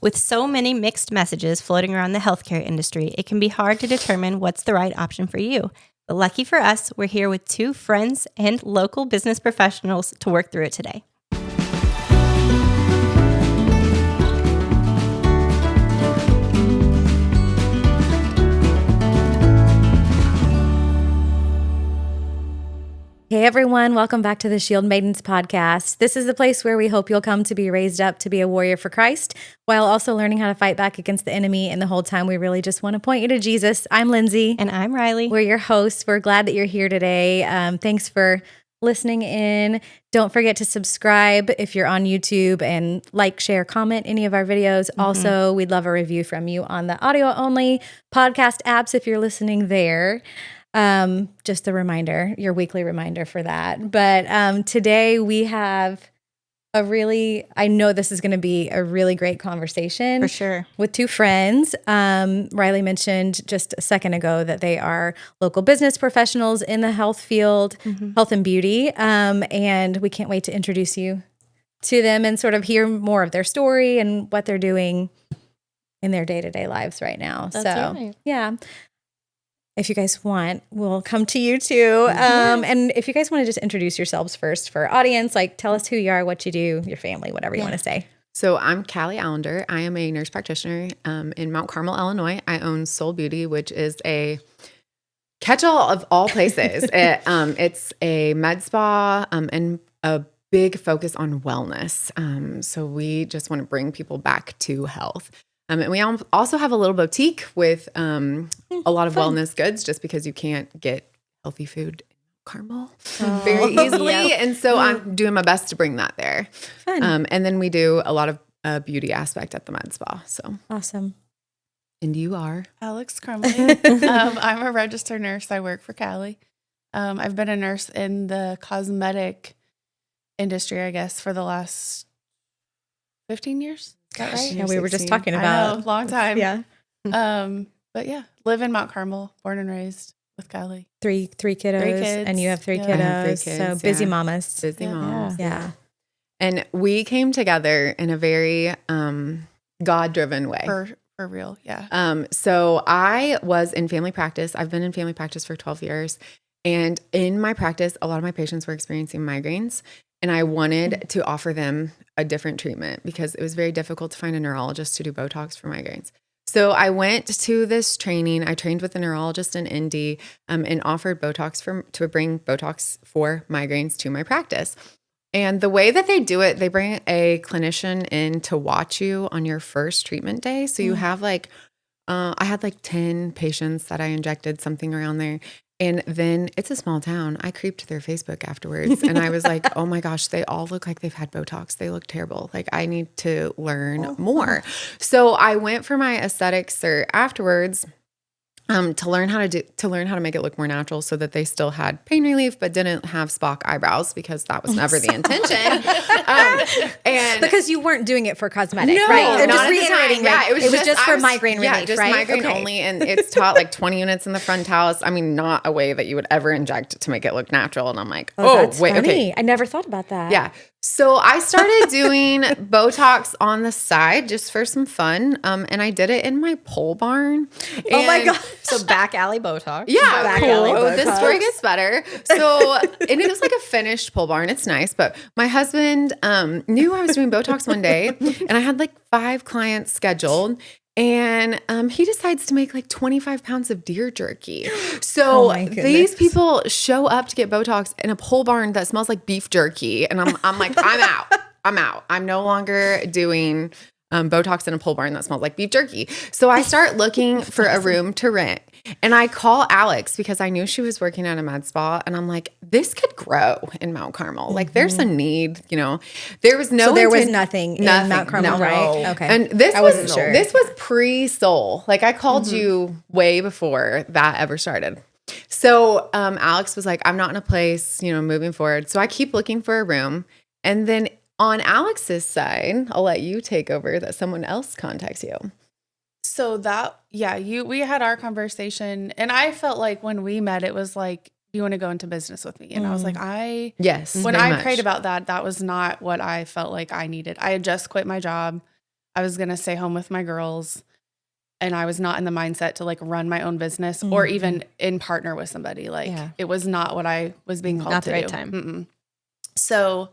With so many mixed messages floating around the healthcare industry, it can be hard to determine what's the right option for you. But lucky for us, we're here with two friends and local business professionals to work through it today. Hey everyone, welcome back to the Shieldmaidens podcast. This is the place where we hope you'll come to be raised up to be a warrior for Christ, while also learning how to fight back against the enemy. And the whole time, we really just want to point you to Jesus. I'm Lindsay. And I'm Riley. We're your hosts. We're glad that you're here today. Thanks for listening in. Don't forget to subscribe if you're on YouTube and like, share, comment any of our videos. Also, we'd love a review from you on the audio only podcast apps if you're listening there. Just a reminder, your weekly reminder for that. But today we have I know this is going to be a really great conversation. For sure. With two friends. Riley mentioned just a second ago that they are local business professionals in the health field, health and beauty. And we can't wait to introduce you to them and sort of hear more of their story and what they're doing in their day-to-day lives right now. That's right. Yeah. If you guys want, we'll come to you too. And if you guys want to just introduce yourselves first for our audience, like tell us who you are, what you do, your family, whatever you want to say. So I'm Kallie Allender. I am a nurse practitioner in Mount Carmel, Illinois. I own Soul Beauty, which is a catch-all of all places. It's a med spa and a big focus on wellness. So we just want to bring people back to health. And we also have a little boutique with a lot of wellness goods, just because you can't get healthy food in Carmel very easily. Yep. And so I'm doing my best to bring that there. Fun. And then we do a lot of beauty aspect at the med spa. So Awesome. And you are? Alix Crumley. I'm a registered nurse. I work for Kallie. I've been a nurse in the cosmetic industry, I guess, for the last 15 years. Is that right? Yeah, we were just 16. talking I about. know, long time. Yeah. But yeah, live in Mount Carmel, born and raised with Kallie. Three kiddos. Three kids. And you have three Yeah. kiddos. I have 3 kids, So busy yeah. mamas. Busy Yeah. moms. Yeah. And we came together in a very God-driven way. For real, yeah. So I was in family practice. I've been in family practice for 12 years. And in my practice, a lot of my patients were experiencing migraines. And I wanted to offer them a different treatment because it was very difficult to find a neurologist to do Botox for migraines. So I went to this training. I trained with a neurologist in Indy and offered Botox to bring Botox for migraines to my practice. And the way that they do it, they bring a clinician in to watch you on your first treatment day. So you have I had 10 patients that I injected, something around there. And then it's a small town. I creeped their Facebook afterwards and I was like, oh my gosh, they all look like they've had Botox. They look terrible. Like I need to learn more. So I went for my aesthetics cert afterwards to learn how to make it look more natural so that they still had pain relief but didn't have Spock eyebrows, because that was never the intention. And because you weren't doing it for cosmetic, no, right? Or not just at the reiterating, time. right? Yeah, it was just for migraine relief, yeah, just right? migraine only, and it's taught 20 units in the frontalis. I mean, not a way that you would ever inject to make it look natural. And I'm like, that's wait, funny. okay. I never thought about that. Yeah. So I started doing Botox on the side just for some fun. And I did it in my pole barn. Oh my God. So back alley Botox. Yeah, Back cool. alley Oh, this Botox. story gets better. So, and it was like a finished pole barn. It's nice. But my husband knew I was doing Botox one day, and I had 5 clients scheduled. And he decides to make 25 pounds of deer jerky. So these people show up to get Botox in a pole barn that smells like beef jerky. And I'm like, I'm out. I'm no longer doing Botox in a pole barn that smells like beef jerky. So I start looking for a room to rent. And I call Alix because I knew she was working at a med spa. And I'm like, this could grow in Mount Carmel. There's a need, There was no. So there was nothing in Mount Carmel, no. right? Okay. And this wasn't sure. This was pre-Soul. I called you way before that ever started. So Alix was like, I'm not in a place, moving forward. So I keep looking for a room. And then on Alix's side, I'll let you take over, that someone else contacts you. So we had our conversation, and I felt like when we met, it was like, do you want to go into business with me? And I was like, yes. When very I much. prayed about that, that was not what I felt like I needed. I had just quit my job. I was going to stay home with my girls, and I was not in the mindset to like run my own business or even in partner with somebody. Like it was not what I was being called to do. Not the right time. So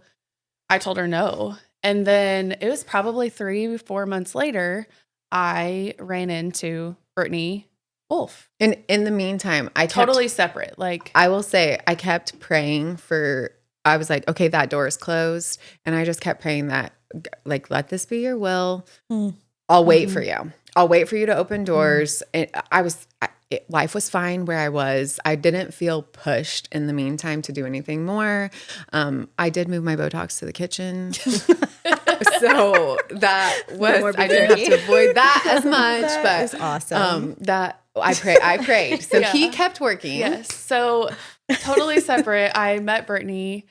I told her no. And then it was probably 3-4 months later, I ran into Brittany Wolf. And in the meantime, totally separate. Like, I will say, I kept praying I was like, okay, that door is closed. And I just kept praying that, like, let this be your will. I'll wait for you. I'll wait for you to open doors. And life was fine where I was. I didn't feel pushed in the meantime to do anything more. I did move my Botox to the kitchen. So that was, I didn't have to avoid that as much. But was awesome. I prayed. So he kept working. Yes. So totally separate. I met Brittany.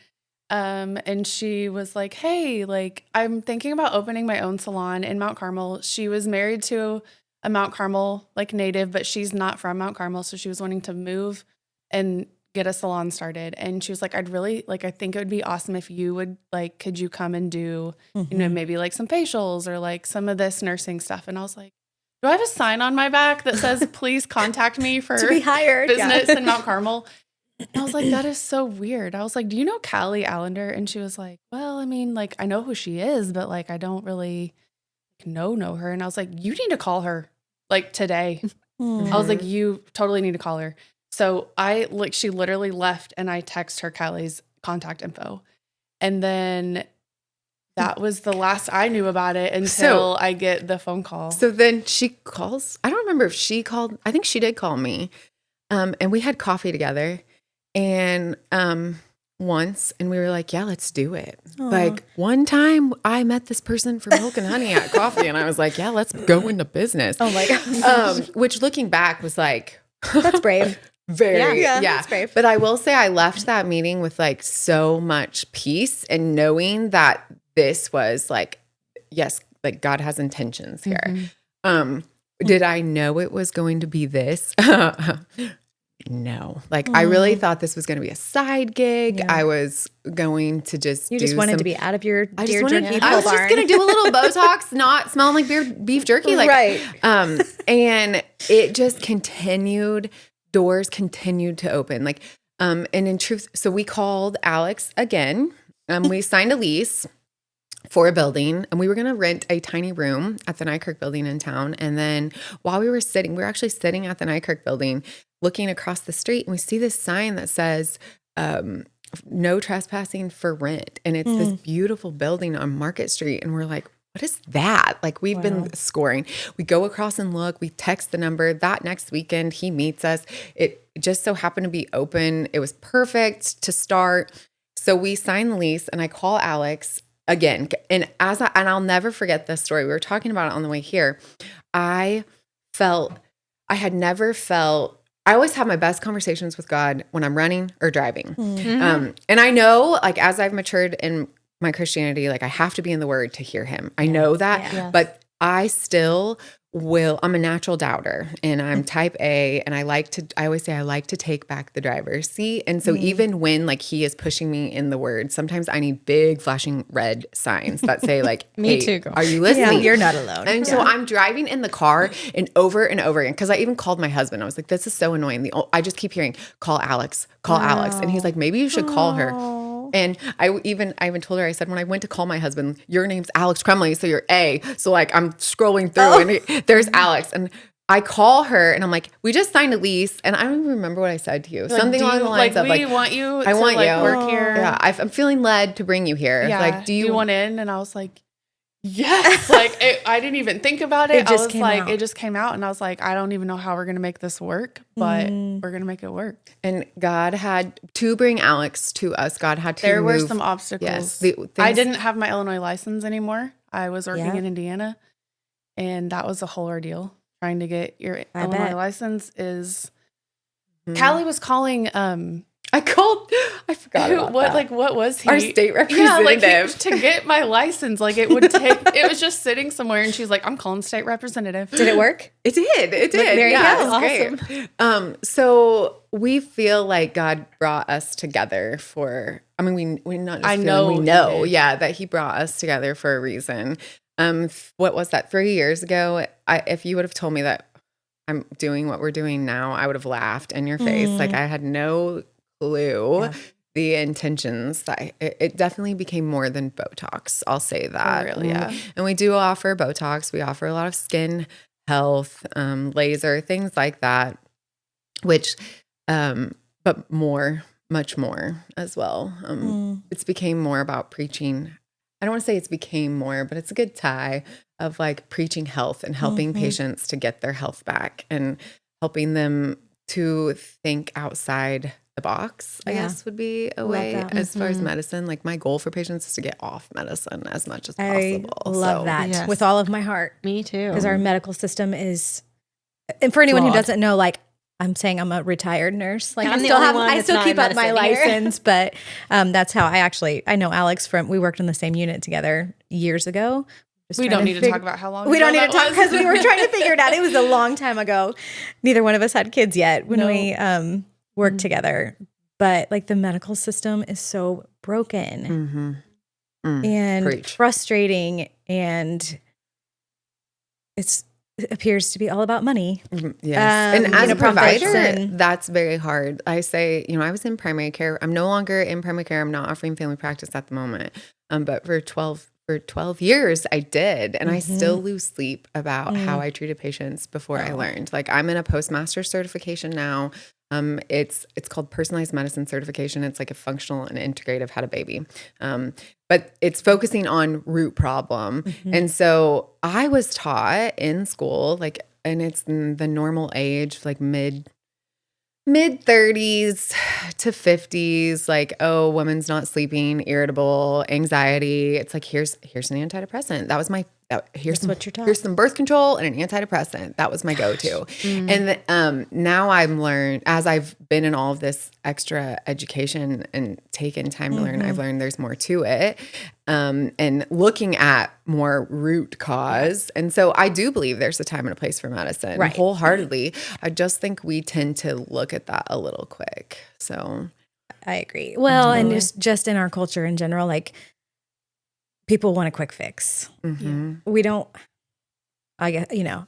And she was like, hey, like, I'm thinking about opening my own salon in Mount Carmel. She was married to a Mount Carmel, like, native, but she's not from Mount Carmel. So she was wanting to move and get a salon started. And she was like, I'd really, like, I think it would be awesome if you would, like, could you come and do, you know, maybe like some facials or like some of this nursing stuff. And I was like, do I have a sign on my back that says, please contact me for to be hired business in Mount Carmel? I was like, that is so weird. I was like, do you know Kallie Allender? And she was like, well, I mean, like, I know who she is, but like, I don't really know her. And I was like, you need to call her like today. I was like, you totally need to call her. So she literally left and I text her Kallie's contact info. And then that was the last I knew about it until I get the phone call. So then she calls. I don't remember if she called. I think she did call me. And we had coffee together. And once, and we were like, yeah, let's do it. Aww. Like one time I met this person for Milk and Honey at coffee, and I was like, yeah, let's go into business. Oh my God. Which looking back was like, that's brave. Very, yeah. That's brave. But I will say I left that meeting with like so much peace and knowing that this was like, yes, like God has intentions here. Did I know it was going to be this? No. Like, I really thought this was going to be a side gig. Yeah. I was going to just wanted to be out of your deer jerky. I was just going to do a little Botox, not smelling like beef jerky. Like, right. And it just continued. Doors continued to open. Like, and in truth, so we called Alix again. We signed a lease for a building, and we were going to rent a tiny room at the Nykirk building in town. And then while we were actually sitting at the Nykirk building, looking across the street, and we see this sign that says, no trespassing for rent. And it's this beautiful building on Market Street. And we're like, what is that? Like, we've been scoring. We go across and look, we text the number. That next weekend, he meets us. It just so happened to be open. It was perfect to start. So we sign the lease, and I call Alix again. And I'll never forget this story. We were talking about it on the way here. I always have my best conversations with God when I'm running or driving. And I know, like, as I've matured in my Christianity, like, I have to be in the Word to hear Him. I know that, but I still will. I'm a natural doubter, and I'm type A, and I always say I like to take back the driver's seat. And so even when, like, He is pushing me in the Word, sometimes I need big flashing red signs that say, like, me hey, too, girl. Are you listening? Yeah, you're not alone. And so I'm driving in the car and over again, because I even called my husband. I was like, this is so annoying. I just keep hearing, call Alix. And he's like, maybe you should call her. And I even told her, I said, when I went to call my husband, your name's Alix Crumley, so you're A. So, like, I'm scrolling through and there's Alix. And I call her and I'm like, we just signed a lease. And I don't even remember what I said to you. Like, something along the lines of, like, want you I want you. work here. Yeah, I'm feeling led to bring you here. Yeah. Like, do you want in? And I was like, yes. Like, I didn't even think about it. It just came out, and I was like, I don't even know how we're going to make this work, but we're going to make it work. And God had to bring Alix to us. God had to There were some obstacles. Yes, I didn't have my Illinois license anymore. I was working in Indiana, and that was a whole ordeal. Trying to get your Illinois license is. Kallie was calling. I forgot about that. What was he? Our state representative. Yeah, like, to get my license, like, it would take, it was just sitting somewhere, and she's like, I'm calling state representative. Did it work? It did. There you go. It was great. So we feel like God brought us together we not just we know, that He brought us together for a reason. What was that? 3 years ago, if you would have told me that I'm doing what we're doing now, I would have laughed in your face. Like I had no clue the intentions that it definitely became more than Botox. I'll say that. For real, yeah. And we do offer Botox. We offer a lot of skin health, laser, things like that, which, but much more as well. It's became more about preaching. I don't want to say it's became more, but it's a good tie of like preaching health and helping patients to get their health back and helping them to think outside the box, I guess would be a way as far as medicine. Like my goal for patients is to get off medicine as much as possible. I love that with all of my heart. Me too. Because our medical system is, and for anyone who doesn't know, like I'm saying I'm a retired nurse. Like I still keep up my license, but that's how I know Alix we worked in the same unit together years ago. We don't need to talk about how long we don't need to talk because we were trying to figure it out. It was a long time ago. Neither one of us had kids yet when we worked together. But like the medical system is so broken and frustrating, and it appears to be all about money. Yes. And as a provider, that's very hard. I say, I was in primary care. I'm no longer in primary care. I'm not offering family practice at the moment. But for 12 years I did. And I still lose sleep about how I treated patients before I learned. Like I'm in a postmaster certification now. It's called personalized medicine certification. It's like a functional and integrative how to baby. But it's focusing on root problem. And so I was taught in school, like, and it's the normal age, like mid 30s to 50s, like, oh, woman's not sleeping, irritable, anxiety. It's like, here's an antidepressant. That was here's what you're taught. Here's some birth control and an antidepressant. That was my go-to. And now I've learned, as I've been in all of this extra education and taken time to learn, I've learned there's more to it. And looking at more root cause. And so I do believe there's a time and a place for medicine, wholeheartedly. I just think we tend to look at that a little quick. So I agree. Well, and just in our culture in general, like people want a quick fix. We don't, I guess,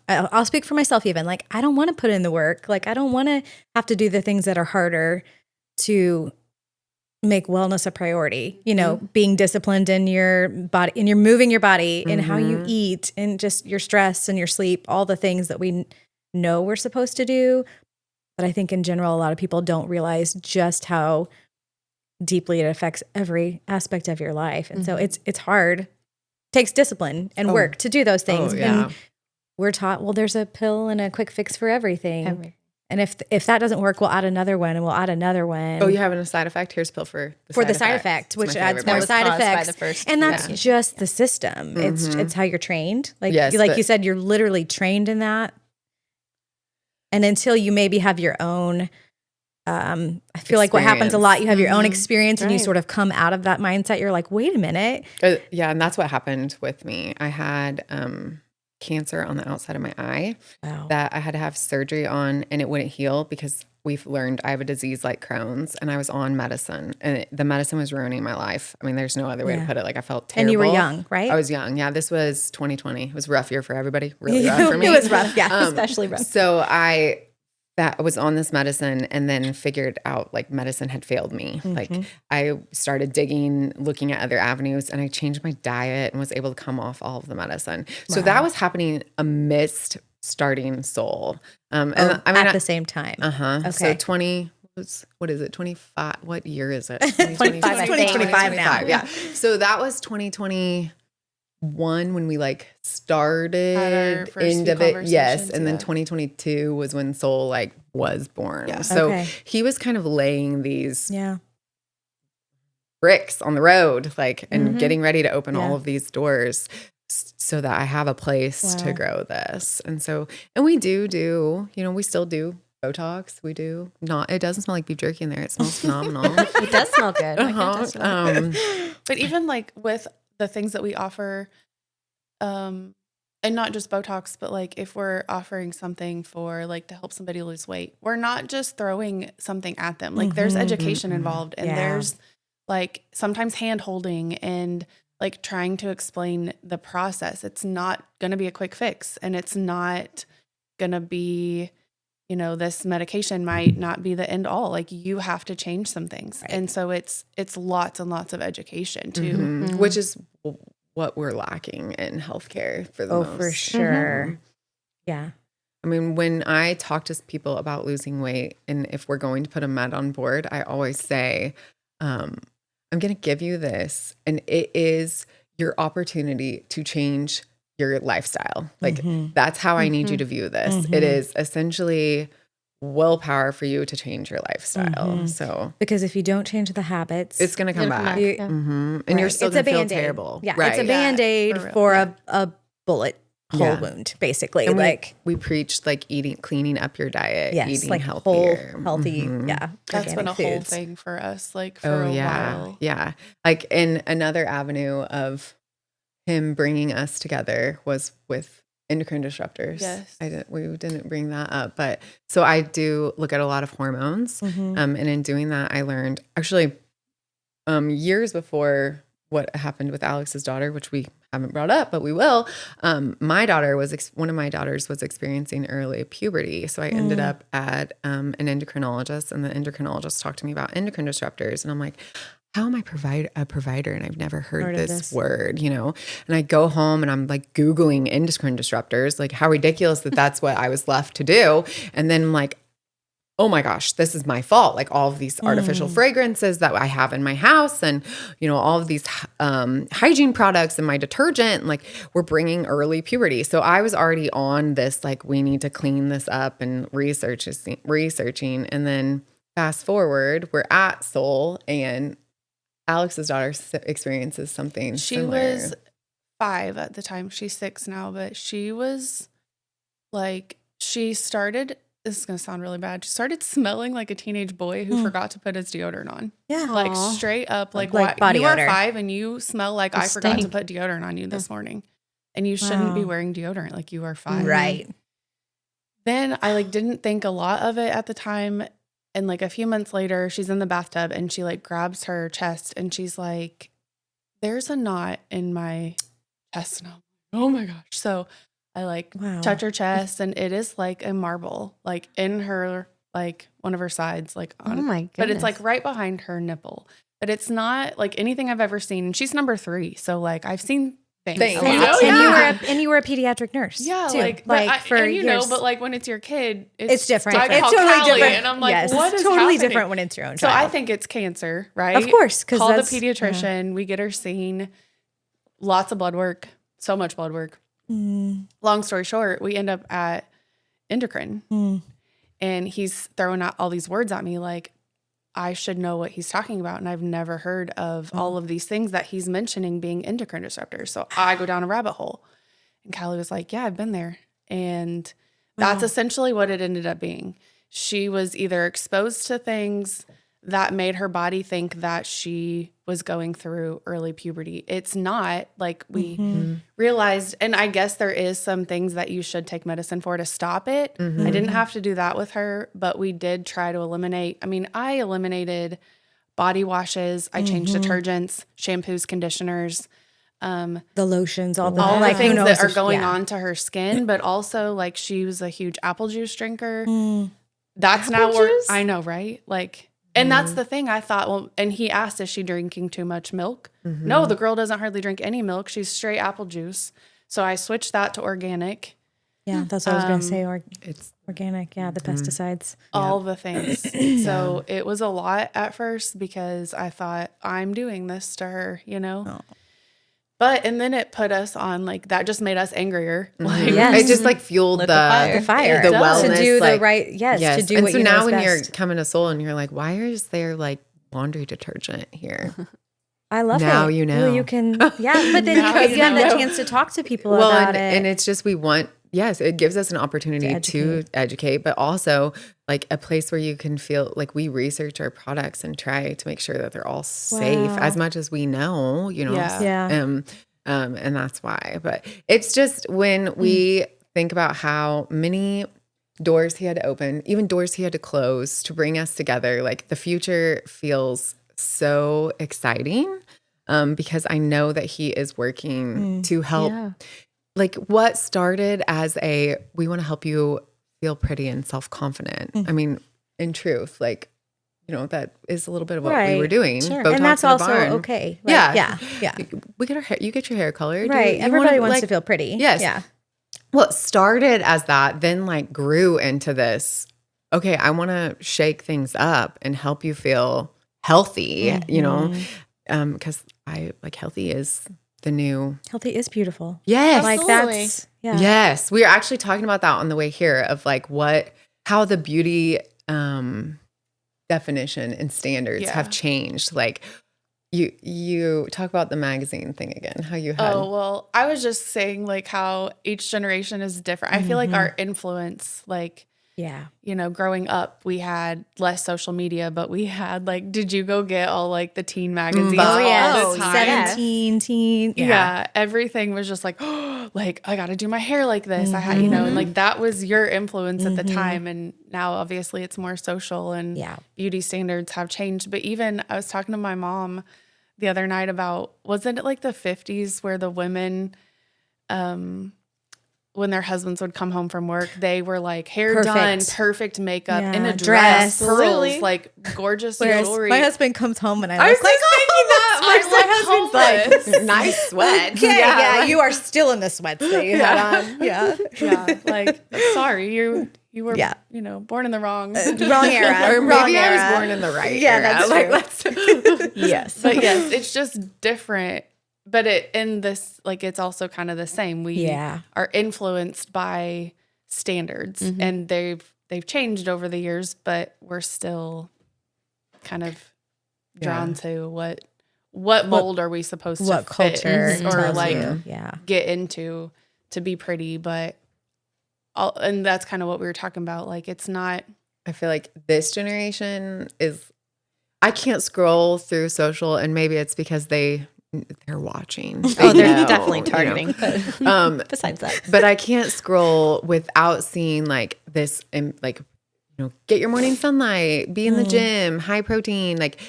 I'll speak for myself even. Like, I don't want to put in the work. Like, I don't want to have to do the things that are harder to make wellness a priority, being disciplined in your body, and you're moving your body and how you eat and just your stress and your sleep, all the things that we know we're supposed to do. But I think in general, a lot of people don't realize just how deeply it affects every aspect of your life. And so it's hard. It takes discipline and work to do those things. And we're taught, well, there's a pill and a quick fix for everything. And if that doesn't work, we'll add another one and we'll add another one. Oh, you having a side effect? Here's a pill for the side effect, which adds more side effects. And that's just the system. It's how you're trained. Like, you said, you're literally trained in that. And until you maybe have your own, I feel like what happens a lot, you have your own experience and you sort of come out of that mindset. You're like, wait a minute. Yeah. And that's what happened with me. I had cancer on the outside of my eye that I had to have surgery on, and it wouldn't heal because we've learned I have a disease like Crohn's, and I was on medicine, and the medicine was ruining my life. I mean, there's no other way to put it. Like I felt terrible. And you were young, right? I was young. Yeah. This was 2020. It was a rough year for everybody. Really rough for me. It was rough. Yeah. Especially rough. So I was on this medicine and then figured out like medicine had failed me. Like I started digging, looking at other avenues, and I changed my diet and was able to come off all of the medicine. So that was happening amidst starting Soul. And at the same time. Okay. So 25? What year is it? 2025 now. Yeah. So that was 2021 when we like started into it. Yes. And then 2022 was when Soul like was born. Yeah. So he was kind of laying these bricks on the road, like, and getting ready to open all of these doors so that I have a place to grow this. And so, and we do, we still do Botox. We do not, it doesn't smell like beef jerky in there. It smells phenomenal. It does smell good. But even like with the things that we offer, and not just Botox, but like if we're offering something for like to help somebody lose weight, we're not just throwing something at them. Like there's education involved, and there's like sometimes hand holding and like trying to explain the process. It's not going to be a quick fix, and it's not going to be, you know, this medication might not be the end all. Like you have to change some things. Right. And so it's lots and lots of education too. Mm-hmm. Which is what we're lacking in healthcare for the most. For sure. Yeah. I mean, when I talk to people about losing weight, and if we're going to put a med on board, I always say, I'm going to give you this, and it is your opportunity to change your lifestyle. Like that's how I need you to view this. It is essentially willpower for you to change your lifestyle. So because if you don't change the habits, it's going to come back. And you're still going to feel terrible. Yeah, right. it's a Band-Aid for a bullet hole wound, basically. And like we preached like cleaning up your diet, eating like healthier. whole, healthy, That's been a whole foods. thing for us, like for a while. Yeah. Like in another avenue of him bringing us together was with endocrine disruptors. Yes. We didn't bring that up, but so I do look at a lot of hormones. And in doing that, I learned actually years before what happened with Alex's daughter, which we haven't brought up, but we will. My daughter one of my daughters was experiencing early puberty. So I ended up at an endocrinologist, and the endocrinologist talked to me about endocrine disruptors. And I'm like, how am I a provider? And I've never heard this word, you know? And I go home and I'm like Googling endocrine disruptors, like how ridiculous that's what I was left to do. And then I'm like, oh my gosh, this is my fault. Like all of these artificial fragrances that I have in my house, and, you know, all of these hygiene products and my detergent, like we're bringing early puberty. So I was already on this, like, we need to clean this up and researching. And then fast forward, we're at Soul, and Alex's daughter experiences something similar. Was 5 at the time. She's 6 now, but she was like, she started, this is going to sound really bad. She started smelling like a teenage boy who forgot to put his deodorant on. Yeah. Like straight up, like body you odor. are 5 and you smell like I forgot to put deodorant on you this morning. And you shouldn't be wearing deodorant, like you are 5. Right. Then I like didn't think a lot of it at the time. And like a few months later, she's in the bathtub and she like grabs her chest and she's like, there's a knot in my chest. And I'm like, oh my gosh. So I like touch her chest, and it is like a marble, like in her, like one of her sides, like on, Oh my goodness. but it's like right behind her nipple. But it's not like anything I've ever seen. And she's number 3. So like I've seen things. Things. You And know? And you were a pediatric nurse. Yeah, too. like for and you know, years. but like when it's your kid, It's different. I It's call totally Kallie, different. and I'm like, Yes, what it's is totally happening? different when it's your own So child. I think it's cancer, right? Of course, because call the that's pediatrician. We get her seen. Lots of blood work. So much blood work. Long story short, we end up at endocrine, and he's throwing out all these words at me like I should know what he's talking about, and I've never heard of all of these things that he's mentioning being endocrine disruptors. So I go down a rabbit hole, and Kallie was like, "Yeah, I've been there," and that's essentially what it ended up being. She was either exposed to things that made her body think that she was going through early puberty. It's not like we realized, and I guess there is some things that you should take medicine for to stop it. I didn't have to do that with her, but we did try to eliminate. I mean, I eliminated body washes. I changed detergents, shampoos, conditioners, the lotions, all the all like, the things who knows that are if- going yeah. on to her skin, but also like she was a huge apple juice drinker. That's now Apple where juice? I know, right? Like, and that's the thing. I thought, well, and he asked, is she drinking too much milk? No, the girl doesn't hardly drink any milk. She's straight apple juice. So I switched that to organic, Yeah, that's what I was going to say. It's Organic, yeah, the pesticides. all the things. So it was a lot at first because I thought I'm doing this to her, you know? But, and then it put us on like, that just made us angrier. Like, Yes. it just like fueled Lit the the fire. the It does. wellness, To do like, the right, to do and what so you know now is when best. you're coming to Soul and you're like, why is there like laundry detergent here? I love it. Now you know. You can, yeah, but then Now you you have that know. chance to talk to people Well, about and it. it's just yes, it gives us an opportunity to educate, but also like a place where you can feel like we research our products and try to make sure that they're all safe as much as we know, you know. Yeah. And that's why. But it's just when we think about how many doors he had to open, even doors he had to close to bring us together, like the future feels so exciting. because I know that he is working to help. Yeah. Like what started as we want to help you feel pretty and self-confident. I mean, in truth, like, you know, that is a little bit of what we were doing. Sure. Botox And that's in the also barn. okay. Like, Yeah. Yeah. We get our hair, you get your hair colored. Right. You Everybody wanna, wants to feel pretty. Yes. Yeah. Well, it started as that, then like grew into this, okay, I want to shake things up and help you feel healthy, you know, because healthy is the new. Healthy is beautiful. Yes. Like Absolutely. that's, yeah. Yes. We were actually talking about that on the way here of like how the beauty definition and standards have changed. Like you talk about the magazine thing again, how you had. Oh, well, I was just saying like how each generation is different. I feel like our influence, like, Yeah. you know, growing up, we had less social media, but we had like, did you go get all like the teen magazines all the time? 17 teen. Yeah. Everything was just like, oh, like I got to do my hair like this. I had, you know, and like that was your influence at the time. And now obviously it's more social and beauty standards have changed. But even I was talking to my mom the other night about, wasn't it like the 50s where the women, when their husbands would come home from work, they were like hair done, perfect makeup, in a dress, pearls, like gorgeous jewelry. My husband comes home and I was like, thinking that. my husband's like, nice sweats. okay, yeah, you are still in the sweats that you had on. Yeah. Yeah, like sorry, you were, you know, born in the wrong Wrong era. Or Wrong maybe I era. was born in the right Yeah, era. that's true. Yes. But yes, it's just different. But in this, like, it's also kind of the same. We are influenced by standards, and they've changed over the years, but we're still kind of drawn to what mold are we supposed to what fit culture or like yeah. get into to be pretty. But and that's kind of what we were talking about. Like, it's not. I feel like this generation I can't scroll through social, and maybe it's because they're watching. Oh, they're definitely targeting. You know. But besides that, but I can't scroll without seeing like this, like, you know, get your morning sunlight, be in the gym, high protein, like,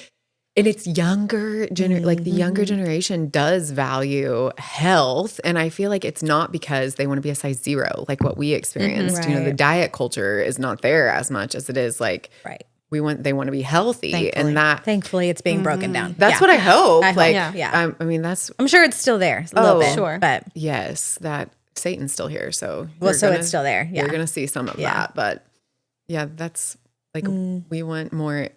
and it's younger like the younger generation does value health, and I feel like it's not because they want to be a size 0, like what we experienced. You know, the diet culture is not there as much as it is like they want to be healthy, and that thankfully it's being broken down. That's what I hope. I hope. Like, Yeah. I mean, I'm sure it's still there a little bit, sure. but yes, that Satan's still here, so it's still there. Yeah, you're gonna see some of that, but yeah, that's like we want more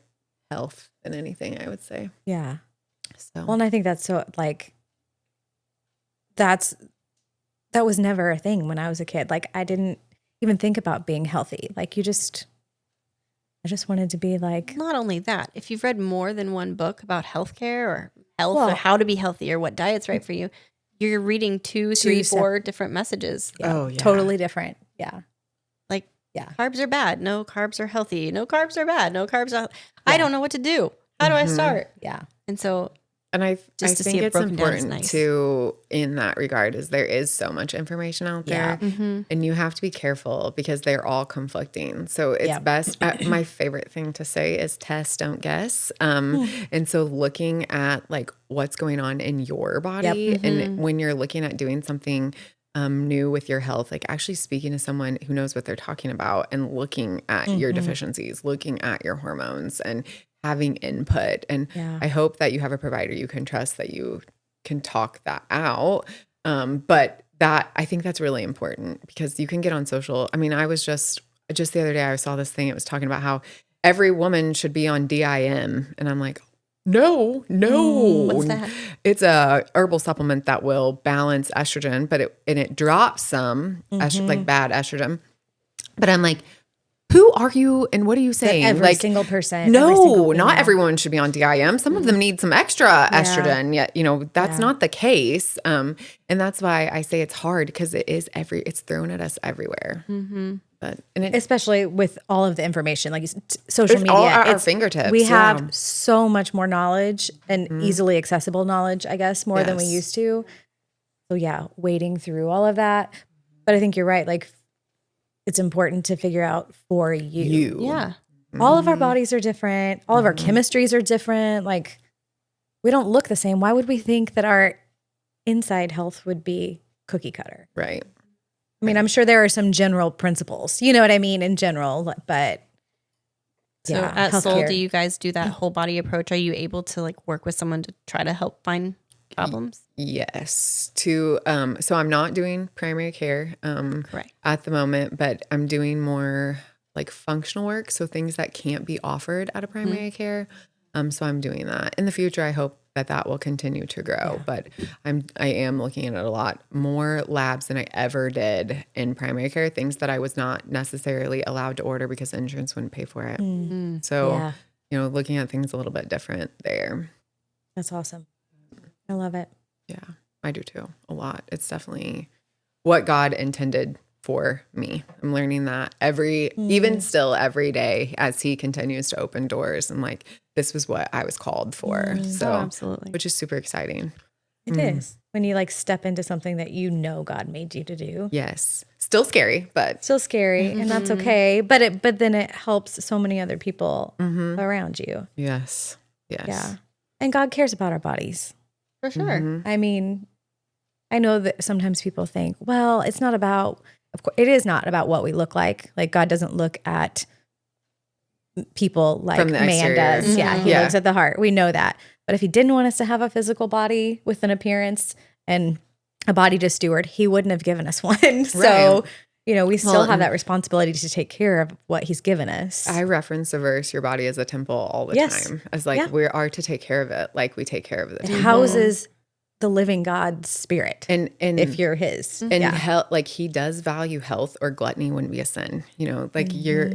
health than anything, I would say. Yeah. So Well, and I think that's so like that was never a thing when I was a kid. Like I didn't even think about being healthy. Like I just wanted to be like. not only that, if you've read more than one book about healthcare or health or how to be healthy or what diet's right for you, you're reading 2, 3, 4 different messages. Totally different. Yeah. Like, carbs are bad. No, carbs are healthy. No, carbs are bad. No, carbs are. I don't know what to do. How do I start? Yeah. And so, and I just to think see it it's broken down is important nice. too in that regard is there is so much information out there, and you have to be careful because they're all conflicting. So it's best. My favorite thing to say is test, don't guess. And so looking at like what's going on in your body, and when you're looking at doing something new with your health, like actually speaking to someone who knows what they're talking about and looking at your deficiencies, looking at your hormones, and having input. And I hope that you have a provider you can trust, that you can talk that out. But that, I think that's really important because you can get on social. I mean, I was just the other day, I saw this thing. It was talking about how every woman should be on DIM. And I'm like, no. what's that? It's a herbal supplement that will balance estrogen, but it drops some like bad estrogen. But I'm like, who are you and what are you saying? Every like single person. No, not everyone should be on DIM. Some of them need some extra estrogen. Yet, you know, that's not the case. And that's why I say it's hard because it's thrown at us everywhere. But especially with all of the information, like social media, all at our fingertips. We have so much more knowledge and easily accessible knowledge, I guess, more than we used to. So wading through all of that. But I think you're right. Like, it's important to figure out for you. Yeah. All of our bodies are different. All of our chemistries are different. Like, we don't look the same. Why would we think that our inside health would be cookie cutter? Right. I mean, I'm sure there are some general principles, you know what I mean, in general, but So yeah, at Soul, healthcare. do you guys do that whole body approach? Are you able to like work with someone to try to help find problems? Yes. So I'm not doing primary care Correct. at the moment, but I'm doing more like functional work. So things that can't be offered at a primary care. So I'm doing that. In the future, I hope that will continue to grow, but I am looking at a lot more labs than I ever did in primary care, things that I was not necessarily allowed to order because insurance wouldn't pay for it. So, Yeah. you know, looking at things a little bit different there. That's awesome. I love it. Yeah, I do too. A lot. It's definitely what God intended for me. I'm learning that even still every day as he continues to open doors. I'm like, this was what I was called for. So, absolutely. which is super exciting. It is. When you like step into something that you know God made you to do. Yes. Still scary, but Still scary, and that's okay. But then it helps so many other people around you. yes. Yes. Yeah. And God cares about our bodies. For sure. Mhm. I mean, I know that sometimes people think, well, it's not about, of course, it is not about what we look like. Like God doesn't look at people like From the man exterior. does. Yeah, he Yeah. looks at the heart. We know that. But if he didn't want us to have a physical body with an appearance and a body to steward, he wouldn't have given us one. So, you know, we still have that responsibility to take care of what he's given us. I reference the verse, your body is a temple all the time. As like, we are to take care of it like we take care of the it temple. houses the living God's spirit. And if you're his. and health, like he does value health, or gluttony wouldn't be a sin. You know, like he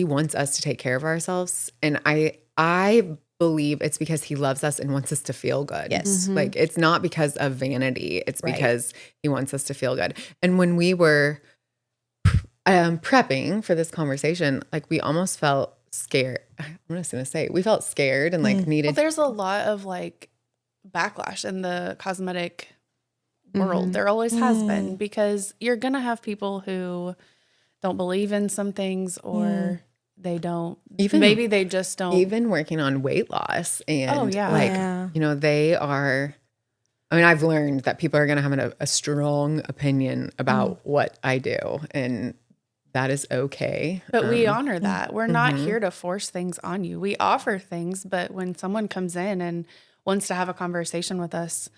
wants us to take care of ourselves. And I believe it's because he loves us and wants us to feel good. Yes. Like it's not because of vanity. It's because he wants us to feel good. And when we were prepping for this conversation, like we almost felt scared. I'm just going to say, we felt scared and like needed. Well, there's a lot of like backlash in the cosmetic world. There always has been, because you're going to have people who don't believe in some things, or they don't, maybe they just don't. Even working on weight loss and you know, they are, I mean, I've learned that people are going to have a strong opinion about what I do, and that is okay. But we honor that. We're not here to force things on you. We offer things, but when someone comes in and wants to have a conversation with us,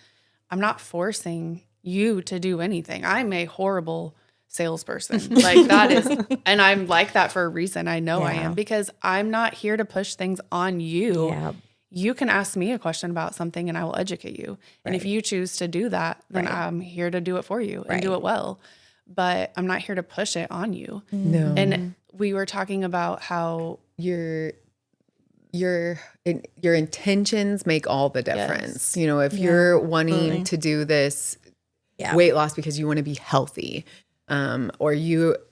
I'm not forcing you to do anything. I'm a horrible salesperson. Like that is, and I'm like that for a reason. I know I am, because I'm not here to push things on you. Yeah. You can ask me a question about something and I will educate you. And if you choose to do that, then I'm here to do it for you and do it well. But I'm not here to push it on you. No. And we were talking about how your intentions make all the difference. You know, if you're wanting to do this weight loss because you want to be healthy, or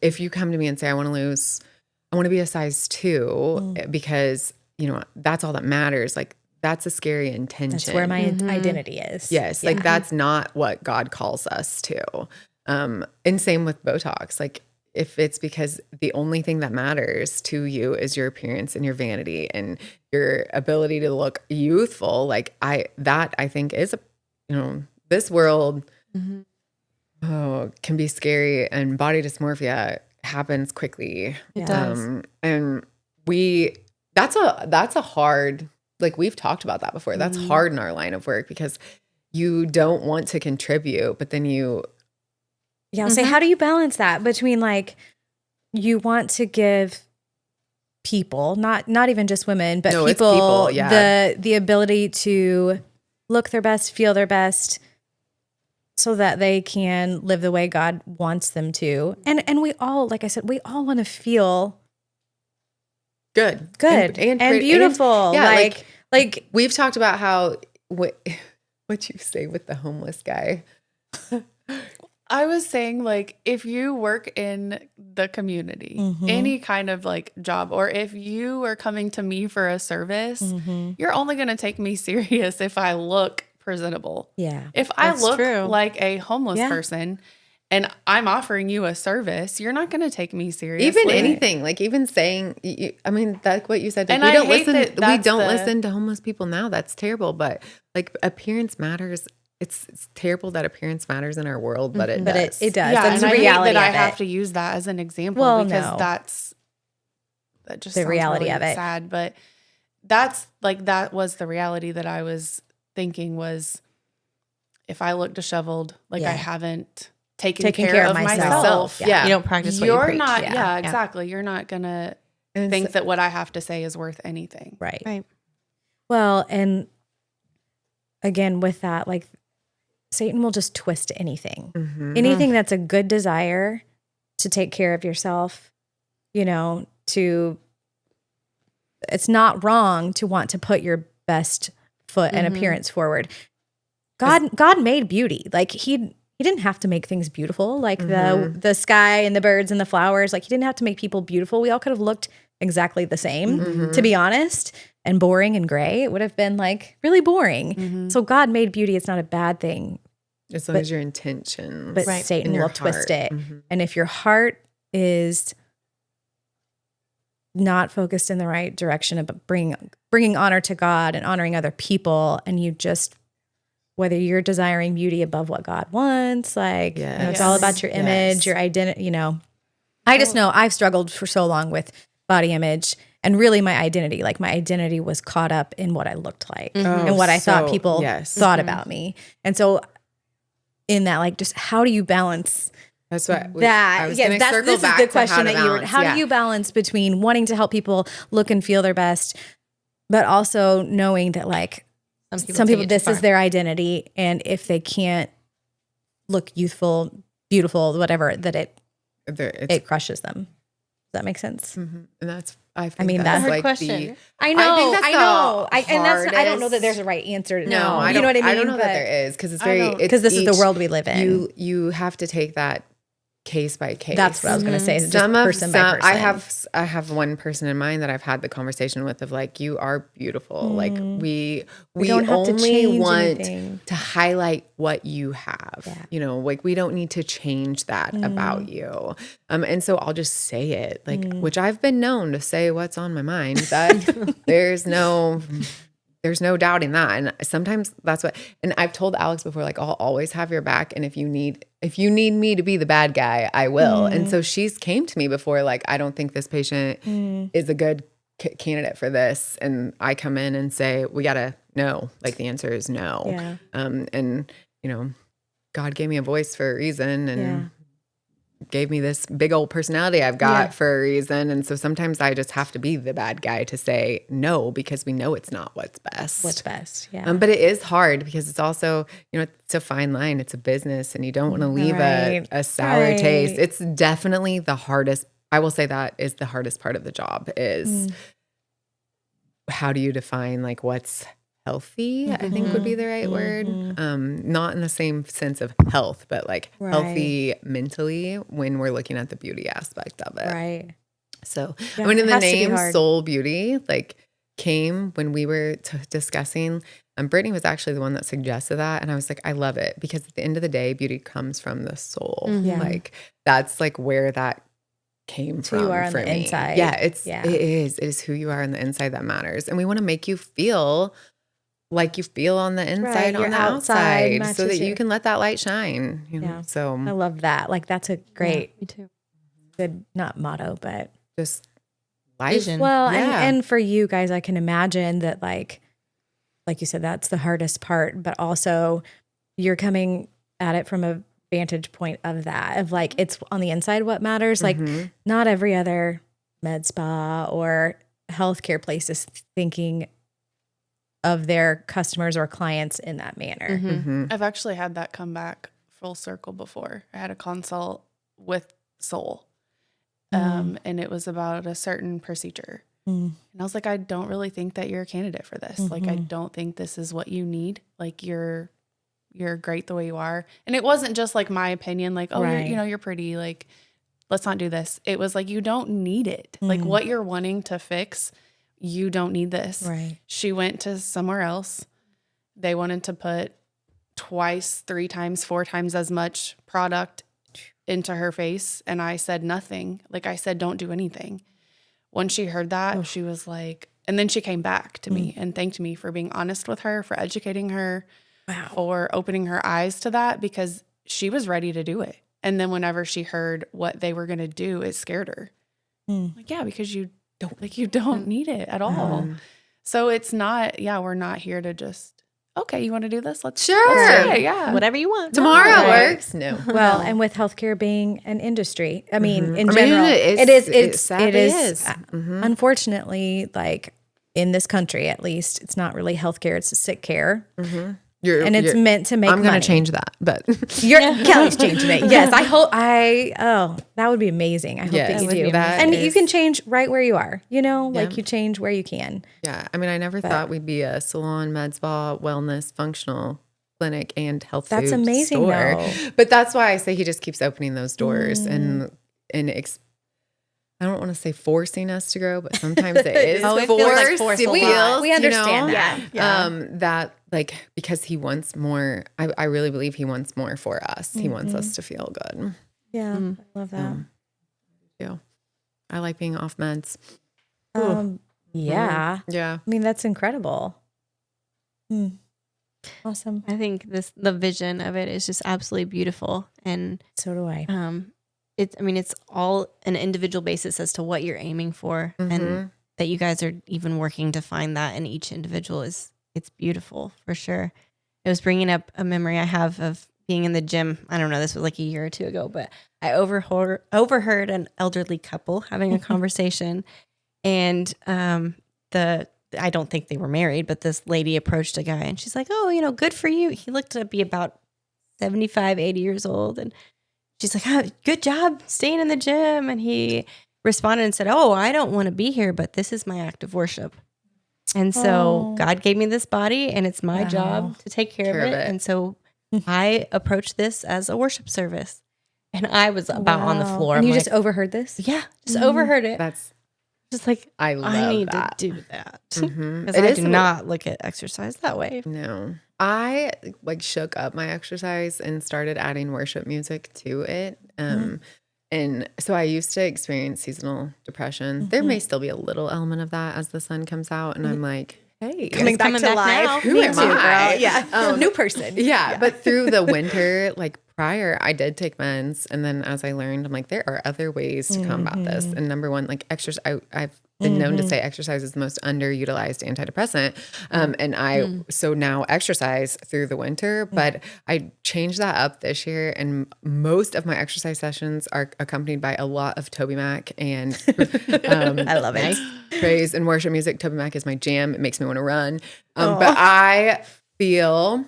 if you come to me and say, I want to be a size 2 because, you know, that's all that matters. Like that's a scary intention. That's where my identity is. Yes. Like that's not what God calls us to. And same with Botox. Like if it's because the only thing that matters to you is your appearance and your vanity and your ability to look youthful, like I think is this world can be scary, and body dysmorphia happens quickly. It does. And that's a hard, like we've talked about that before. That's hard in our line of work because you don't want to contribute, but then you. Yeah. I'll say, how do you balance that between like, you want to give people, not even just women, but people, the ability to look their best, feel their best, so that they can live the way God wants them to. And we all, like I said, we all want to feel good and beautiful. And, like we've talked about how what you say with the homeless guy. I was saying, like, if you work in the community, any kind of like job, or if you are coming to me for a service, you're only going to take me serious if I look presentable. Yeah. If I That's look true. like a homeless person and I'm offering you a service, you're not going to take me seriously. Even anything, like even saying, I mean, that's what you said. Like, And I hate that we don't that's listen to homeless people now. That's terrible. But like appearance matters. It's terrible that appearance matters in our world, but it does. It does. Yeah, That's and the I hate reality that I of have it. to use that as an example Well, because no. that just The sounds reality really of it. sad. But that's like that was the reality that I was thinking was if I look disheveled, like Yeah. I haven't taken care of myself. Yeah. You don't practice what you You're preach. not. Yeah. Yeah, exactly. You're not gonna think that what I have to say is worth anything. Right. Well, and again, with that, like Satan will just twist anything. Anything that's a good desire to take care of yourself, you know, it's not wrong to want to put your best foot and appearance forward. God made beauty. Like he didn't have to make things beautiful, like the sky and the birds and the flowers. Like he didn't have to make people beautiful. We all could have looked exactly the same, to be honest, and boring and gray. It would have been like really boring. So God made beauty. It's not a bad thing. As long as your intentions. But Satan will twist it. And if your heart is not focused in the right direction of bringing honor to God and honoring other people, and you just, whether you're desiring beauty above what God wants, like you know, it's all about your image, your identity, you know. I just know I've struggled for so long with body image and really my identity. Like my identity was caught up in what I looked like and what I thought people thought about me. And so in that, like, just how do you balance That's what that? This is the question that you were. How do you balance between wanting to help people look and feel their best, but also knowing that like some people this is their identity, and if they can't look youthful, beautiful, whatever, that it crushes them. Does that make sense? And that's that's hard like question. I know. And I don't know that there's a right answer. No, I you know what I mean. I don't know that there is because this is the world we live in. You have to take that case by case. That's what I was going to say. Is just person by person. I have one person in mind that I've had the conversation with of like, you are beautiful. Like we don't have to only change want anything. to highlight what you have. Yeah. You know, like we don't need to change that about you. And so I'll just say it, like, which I've been known to say what's on my mind. That there's no doubting that. And sometimes that's what, and I've told Alex before, like, I'll always have your back. And if you need me to be the bad guy, I will. And so she's came to me before, like, I don't think this patient is a good candidate for this. And I come in and say, we got to know, like the answer is no. Yeah. And you know, God gave me a voice for a reason and gave me this big old personality I've got for a reason. And so sometimes I just have to be the bad guy to say no, because we know it's not what's best. What's best. Yeah. But it is hard because it's also, you know, it's a fine line. It's a business and you don't want to leave a sour taste. It's definitely the hardest. I will say that is the hardest part of the job is how do you define like what's healthy, I think would be the right word. Not in the same sense of health, but like healthy mentally when we're looking at the beauty aspect of it. Right. So, I mean, in the name Soul Beauty, like came when we were discussing, Brittany was actually the one that suggested that. And I was like, I love it because at the end of the day, beauty comes from the soul. Like that's like where that came from who you are on for the me. inside. Yeah, it is who you are on the inside that matters. And we want to make you feel like you feel on the inside, on the outside, so that you can let that light shine. You know? So I love that. Like that's a great, me too. good, not motto, but just life. Well, and for you guys, I can imagine that like you said, that's the hardest part, but also you're coming at it from a vantage point of that, of like, it's on the inside what matters. Like not every other med spa or healthcare place is thinking of their customers or clients in that manner. I've actually had that come back full circle before. I had a consult with Soul, and it was about a certain procedure. And I was like, I don't really think that you're a candidate for this. Like, I don't think this is what you need. Like, you're great the way you are. And it wasn't just like my opinion, like, oh, you're pretty. Like, let's not do this. It was like, you don't need it. Like, what you're wanting to fix, you don't need this. Right. She went to somewhere else. They wanted to put 2x, 3x, 4x as much product into her face and I said nothing. Like I said, don't do anything. When she heard that, she was like, and then she came back to me and thanked me for being honest with her, for educating her, for opening her eyes to that, because she was ready to do it. And then whenever she heard what they were going to do, it scared her. Like, yeah, because you don't need it at all. So it's not, we're not here to just, okay, you want to do this? Let's do it. Yeah. Whatever you want. Tomorrow works. No. Well, and with healthcare being an industry, I mean, in general, it is. Unfortunately, like in this country, at least, it's not really healthcare; it's sick care, and it's meant to make. I'm going to change that, but Kallie's changing it. Yes, I hope. That would be amazing. I hope that you do, and you can change right where you are. You know, like you change where you can. Yeah, I mean, I never thought we'd be a salon, med spa, wellness, functional clinic, and health food That's amazing, store. though. But that's why I say he just keeps opening those doors I don't want to say forcing us to grow, but sometimes it is. It feels like forceful. We understand that. That like, because he wants more. I really believe he wants more for us. He wants us to feel good. Yeah, I love that. Yeah, I like being off meds. Yeah. Yeah. I mean, that's incredible. Awesome. I think the vision of it is just absolutely beautiful. And So do I. it's all an individual basis as to what you're aiming for, and that you guys are even working to find that in each individual it's beautiful for sure. It was bringing up a memory I have of being in the gym. I don't know, this was like a year or two ago, but I overheard an elderly couple having a conversation, and I don't think they were married, but this lady approached a guy and she's like, "Oh, good for you." He looked to be about 75, 80 years old, and she's like, "Oh, good job staying in the gym." And he responded and said, "Oh, I don't want to be here, but this is my act of worship. And so God gave me this body, and it's my job to take care of it. And so I approach this as a worship service." And I was about on the floor. And I'm you like, just overheard this? Yeah, just overheard it. That's just like, I love I need that. to do that. Because It I is do not look at exercise that way. No. I like shook up my exercise and started adding worship music to it. And so I used to experience seasonal depression. There may still be a little element of that as the sun comes out, and I'm like, hey, Coming back to life. now. who am I? Girl. Yeah. New person. Yeah, but through the winter, like prior, I did take meds, and then as I learned, I'm like, there are other ways to combat this. And number one, like exercise. I've been known to say exercise is the most underutilized antidepressant, and so now exercise through the winter. But I changed that up this year, and most of my exercise sessions are accompanied by a lot of Toby Mac and I love it. praise and worship music. Toby Mac is my jam. It makes me want to run. But I feel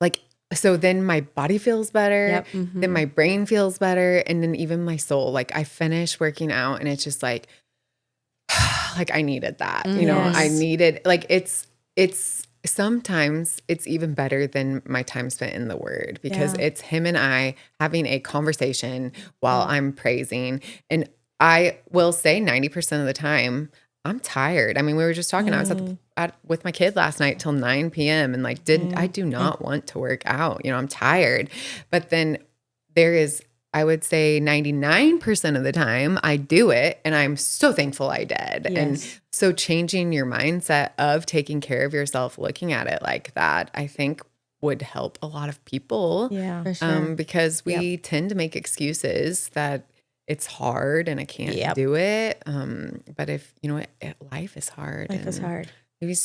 like, so then my body feels better, then my brain feels better, and then even my soul. Like I finish working out, and it's just like I needed that. You know, I needed, like, it's sometimes it's even better than my time spent in the Word, because it's him and I having a conversation while I'm praising. And I will say 90% of the time I'm tired. I mean, we were just talking, I was with my kid last night till 9 p.m. and like, I do not want to work out. You know, I'm tired. But then there is, I would say 99% of the time I do it, and I'm so thankful I did. Yes. And so changing your mindset of taking care of yourself, looking at it like that, I think would help a lot of people. Yeah. For sure. Because we tend to make excuses that it's hard and I can't do it. But if, you know, life is hard. Life is hard. Maybe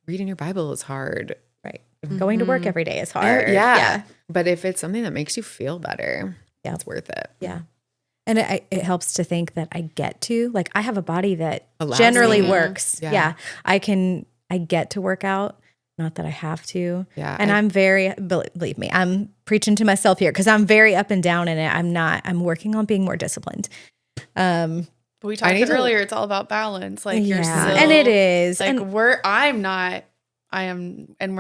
reading your Bible is hard. Right. Going to work every day is hard. Yeah. But if it's something that makes you feel better, it's worth it. Yeah. And it helps to think that I get to, like, I have a body that Allows generally me. works. Yeah. I get to work out, not that I have to. Yeah. And I'm believe me, I'm preaching to myself here, because I'm very up and down in it. I'm working on being more disciplined. We talked earlier, it's all about balance. Like you're still, and it is. Like and we're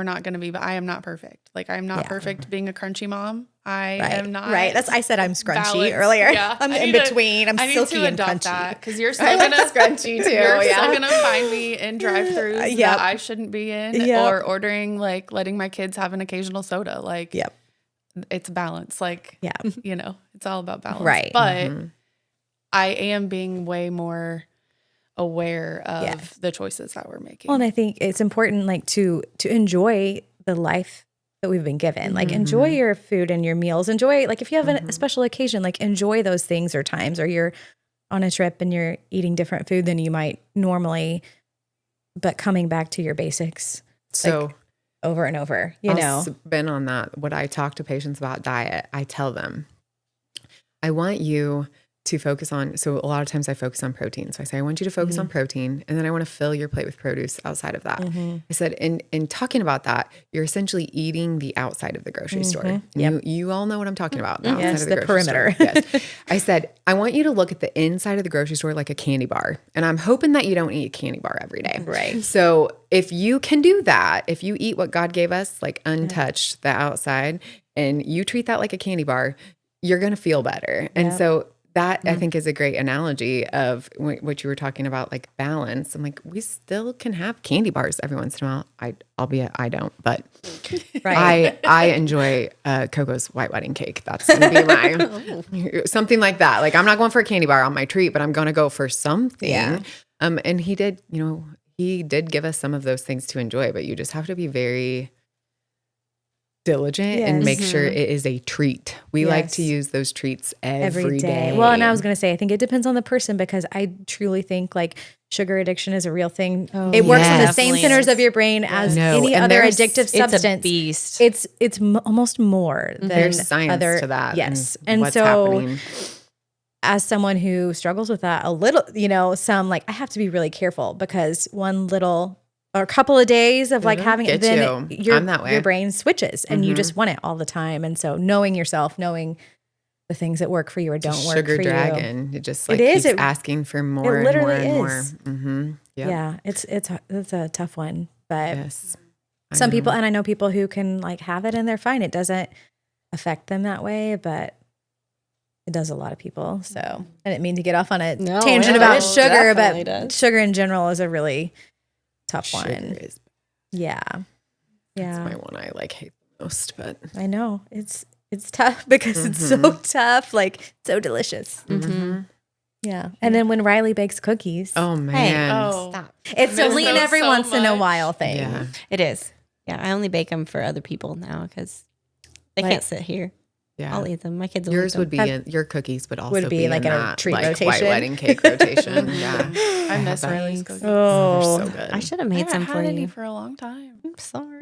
not going to be, but I am not perfect. Like I'm not perfect being a crunchy mom. I am not. Right. I said I'm scrunchy balanced. earlier. Yeah. I'm in between. I'm I need silky to and adopt crunchy. that, because you're still going to scrunchy too. You're still going to find me in drive-thrus Yep. that I shouldn't be in, Yep. or ordering, like letting my kids have an occasional soda. Like, it's balance. Like, Yeah. you know, it's all about balance. Right. But I am being way more aware of the choices that we're making. Well, and I think it's important like to enjoy the life that we've been given. Like enjoy your food and your meals. Enjoy, like if you have a special occasion, like enjoy those things or times, or you're on a trip and you're eating different food than you might normally, but coming back to your basics. So like, over and over, you know. Been on that. When I talk to patients about diet, I tell them, I want you to focus on, so a lot of times I focus on protein. So I say, I want you to focus on protein, and then I want to fill your plate with produce outside of that. I said, in talking about that, you're essentially eating the outside of the grocery store. You all know what I'm talking about. The outside of the grocery perimeter. Store. Yes. I said, I want you to look at the inside of the grocery store like a candy bar. And I'm hoping that you don't eat a candy bar every day. Right. So if you can do that, if you eat what God gave us, like untouched, the outside, and you treat that like a candy bar, you're going to feel better. And so that I think is a great analogy of what you were talking about, like balance. I'm like, we still can have candy bars every once in a while. Albeit I don't, but I enjoy Coco's white wedding cake. That's going to be my something like that. Like I'm not going for a candy bar on my treat, but I'm going to go for something. Yeah. And he did give us some of those things to enjoy, but you just have to be very diligent and make sure it is a treat. We like to use those treats every day. Well, and I was going to say, I think it depends on the person, because I truly think like sugar addiction is a real thing. It works on the same centers of your brain as any other addictive substance. It's a beast. It's almost more than there's science other, to that. Yes. And what's happening. As someone who struggles with that a little, you know, some like I have to be really careful, because one little or a couple of days of like having it, then your brain switches and you just want it all the time. And so knowing yourself, knowing the things that work for you or don't work for you. Sugar dragon. It just like keeps asking for more and more and more. Mm-hmm. Yep. Yeah, it's a tough one, but some people, and I know people who can like have it and they're fine. It doesn't affect them that way, but it does a lot of people. So I didn't mean to get off on a tangent about sugar, but sugar in general is a really tough one. Yeah. That's my one I like hate the most, but I know it's tough because it's so tough, like so delicious. Yeah. And then when Riley bakes cookies, oh man, stop. It's only an every once in a while thing. Yeah. It is. Yeah, I only bake them for other people now because they can't sit here. Yeah, I'll eat them. My kids will Yours eat them. would be in your cookies would be like in a that, treat like, rotation. White wedding cake rotation. Yeah, I miss Riley's cookies. Oh, they're so good. I should have made some for you. Any for a long time. I'm sorry.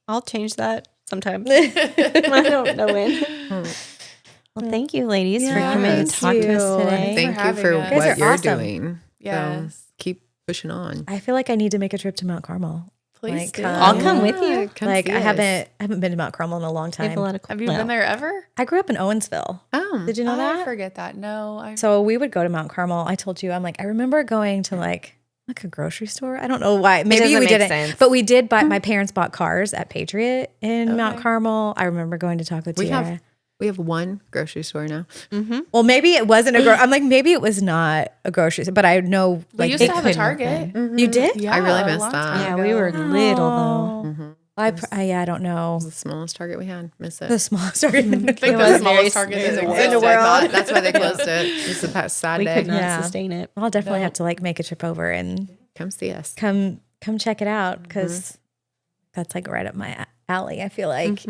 I'll change that sometime. I don't know when. Well, thank you, ladies, for coming to talk to us today. Thank you for what you're doing. Yes. So keep pushing on. I feel like I need to make a trip to Mount Carmel. Please do. I'll come with you. Like I haven't been to Mount Carmel in a long time. Have you been there ever? I grew up in Owensville. Oh, did you know that? I forget that. No. So we would go to Mount Carmel. I told you, I'm like, I remember going to like a grocery store. I don't know why. Maybe we didn't, but we did buy. My parents bought cars at Patriot in Mount Carmel. I remember going to Taco Tierra. We have one grocery store now. Well, maybe it wasn't a I'm like, maybe it was not a grocery store, but I know we used to have a Target. You did? Yeah, I really missed that. Yeah, we were little though. I don't know. It was the smallest Target we had. Miss it. The smallest Target. I think the smallest Target in the world. That's why they closed it. It's the past sad day. We could not sustain it. I'll definitely have to like make a trip over and come see us. Come check it out, because that's like right up my alley. I feel like.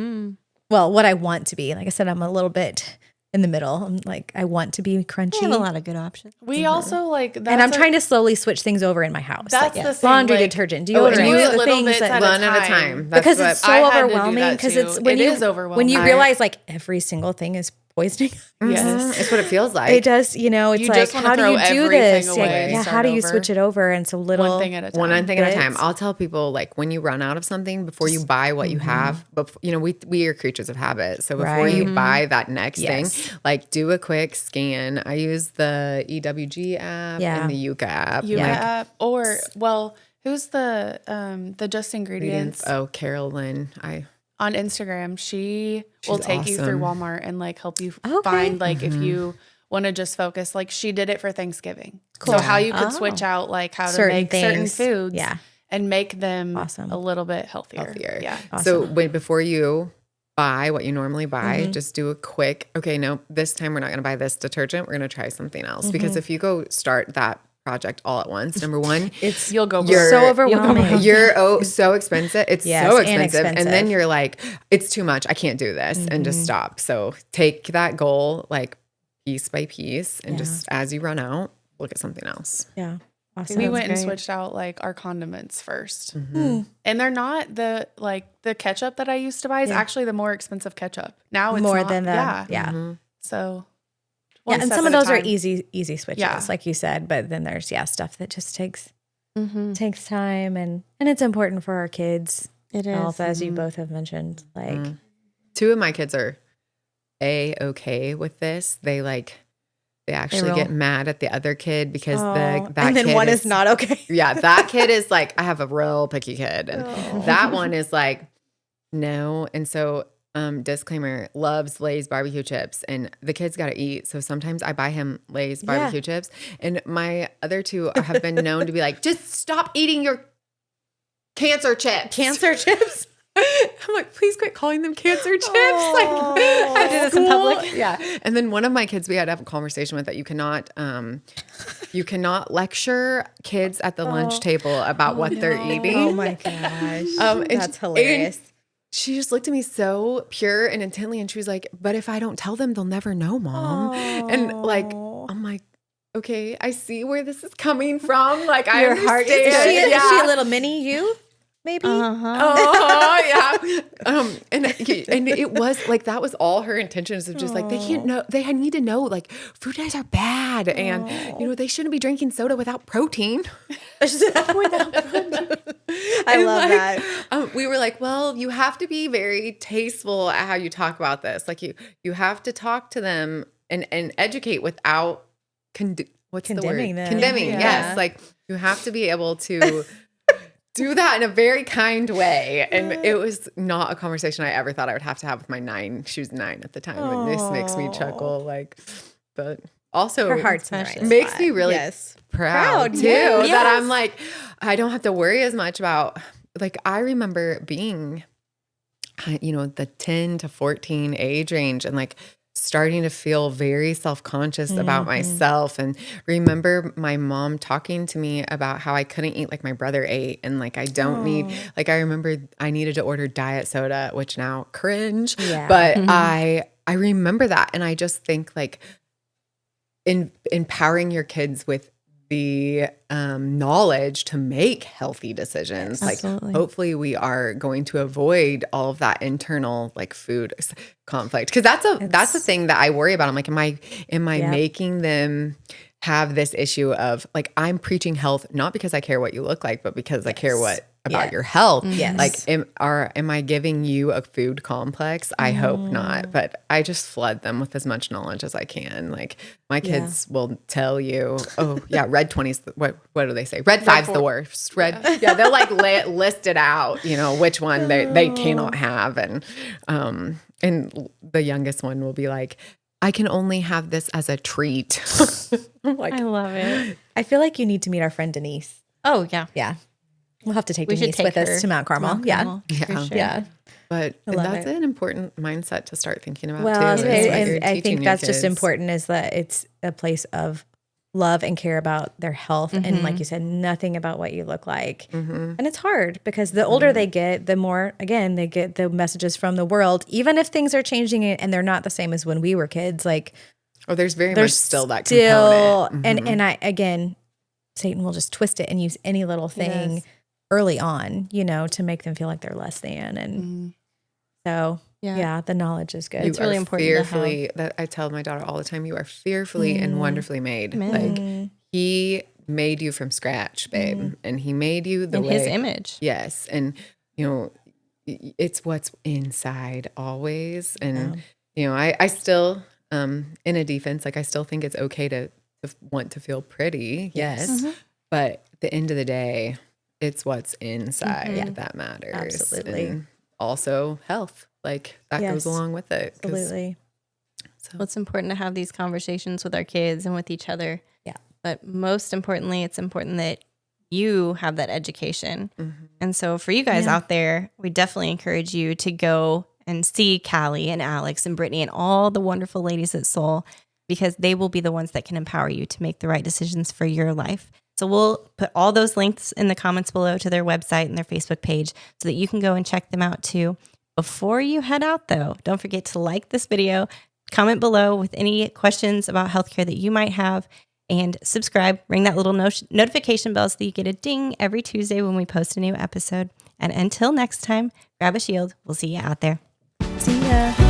Well, what I want to be. Like I said, I'm a little bit in the middle. I'm like, I want to be crunchy. We have a lot of good options. We also like, and I'm trying to slowly switch things over in my house. That's like, the thing, laundry like, deodorant, deodorant, the things that one at a time. Because it's so overwhelming. Because it's it is overwhelming when you realize like every single thing is poisoning. Yes, it's what it feels like. It does. You know, it's like, how do you do this? Yeah, how do you switch it over? And so little one thing at a time. One thing at a time. I'll tell people, like, when you run out of something, before you buy what you have, but you know, we are creatures of habit. So before you buy that next thing, like, do a quick scan. I use the EWG app and the Yuka app. Yuka app, or who's the Just Ingredients? Oh, Carolyn. On Instagram, she will take you through Walmart and like help you find like if you want to just focus. Like she did it for Thanksgiving. Cool. So how you could switch out like how to make certain foods and make them a little bit healthier. Yeah. Awesome. So before you buy what you normally buy. Mm-hmm. Just do a quick, okay, no, this time we're not going to buy this detergent. We're going to try something else. Mm-hmm. Because if you go start that project all at once, number one, You'll go You're- so overwhelming. you're so expensive. It's Yes, so and expensive. And then expensive. you're like, it's too much. I can't do this, and just stop. So take that goal like piece by piece, and just as you run out, look at something else. Yeah. Awesome. We went and switched out like our condiments first. And they're not the ketchup that I used to buy is actually the more expensive ketchup. Now it's more not, than the yeah. So one and step some of at a those are time. easy switches, Yeah. like you said. But then there's stuff that just takes time, and it's important for our kids' It is. health, as you both have mentioned. Like, Two of my kids are okay with this. They actually roll. get mad at the other kid because that and then kid one is not okay. Yeah, that kid is like, I have a real picky kid. And that one is like, no. And so, disclaimer, loves Lay's barbecue chips, and the kid's got to eat. So sometimes I buy him Lay's barbecue chips. And my other two have been known to be like, just stop eating your cancer chips. Cancer chips. I'm like, please quit calling them cancer chips. I do this in public. Yeah. And then one of my kids, we had to have a conversation with that you cannot lecture kids at the lunch table about what they're eating. Oh my gosh. And That's hilarious. and she just looked at me so pure and intently, and she was like, but if I don't tell them, they'll never know, Mom. And like, I'm like, okay, I see where this is coming from. Like, I Your understand. heart is she a little mini you? Maybe. Oh yeah. And it was like, that was all her intentions of just like, they can't know, they need to know like food dyes are bad, and they shouldn't be drinking soda without protein. I love that. We were like, well, you have to be very tasteful at how you talk about this. Like you have to talk to them and educate without what's Condemning the word? them. Condemning. Yeah. Yes. Like you have to be able to do that in a very kind way. And it was not a conversation I ever thought I would have to have with my 9. She was 9 at the time. And this makes me chuckle. Like, but also Her heart's in the right makes spot. me really proud too, yes. that I'm like, I don't have to worry as much about, like, I remember being, the 10 to 14 age range, and like starting to feel very self-conscious about myself, and remember my mom talking to me about how I couldn't eat like my brother ate, and like I don't need, like, I remember I needed to order diet soda, which now cringe, but I remember that, and I just think like empowering your kids with the knowledge to make healthy decisions. Like, hopefully we are going to avoid all of that internal like food conflict, because that's the thing that I worry about. I'm like, am I making them have this issue of like, I'm preaching health not because I care what you look like, but because I care about your health. Like, am I giving you a food complex? I hope not, but I just flood them with as much knowledge as I can. Like, my kids will tell you, oh yeah, red 20's, what do they say? Red 5's the worst. They'll like list it out, which one they cannot have. And the youngest one will be like, I can only have this as a treat. I'm like, I love it. I feel like you need to meet our friend Denise. Oh, yeah. Yeah. We'll have to take We should Denise take with her us to Mount Carmel. for sure. Yeah. But love that's it. an important mindset to start thinking about Well, too. is what and you're I teaching think your that's just kids. important, is that it's a place of love and care about their health. And like you said, nothing about what you look like. And it's hard because the older they get, the more, again, they get the messages from the world, even if things are changing and they're not the same as when we were kids. Like, there's very much still that component. And I, again, Satan will just twist it and use any little thing early on, to make them feel like they're less than. And so, the knowledge is good. It's really important to Fearfully, that I tell my daughter all the time, you are fearfully and wonderfully made. Like, he made you from scratch, babe. And he made you in his image. Yes. And, it's what's inside always. And, I still, in a defense, like, I still think it's okay to want to feel pretty. Yes. But at the end of the day, it's what's inside that matters. Absolutely. And also health. Like, that goes along with it. Absolutely. Well, it's important to have these conversations with our kids and with each other. Yeah. But most importantly, it's important that you have that education. And so for you guys out there, we definitely encourage you to go and see Kallie and Alix and Brittany and all the wonderful ladies at Soul, because they will be the ones that can empower you to make the right decisions for your life. So we'll put all those links in the comments below to their website and their Facebook page so that you can go and check them out too. Before you head out though, don't forget to like this video, comment below with any questions about healthcare that you might have, and subscribe. Ring that little notification bell so that you get a ding every Tuesday when we post a new episode. And until next time, grab a shield. We'll see you out there. See ya.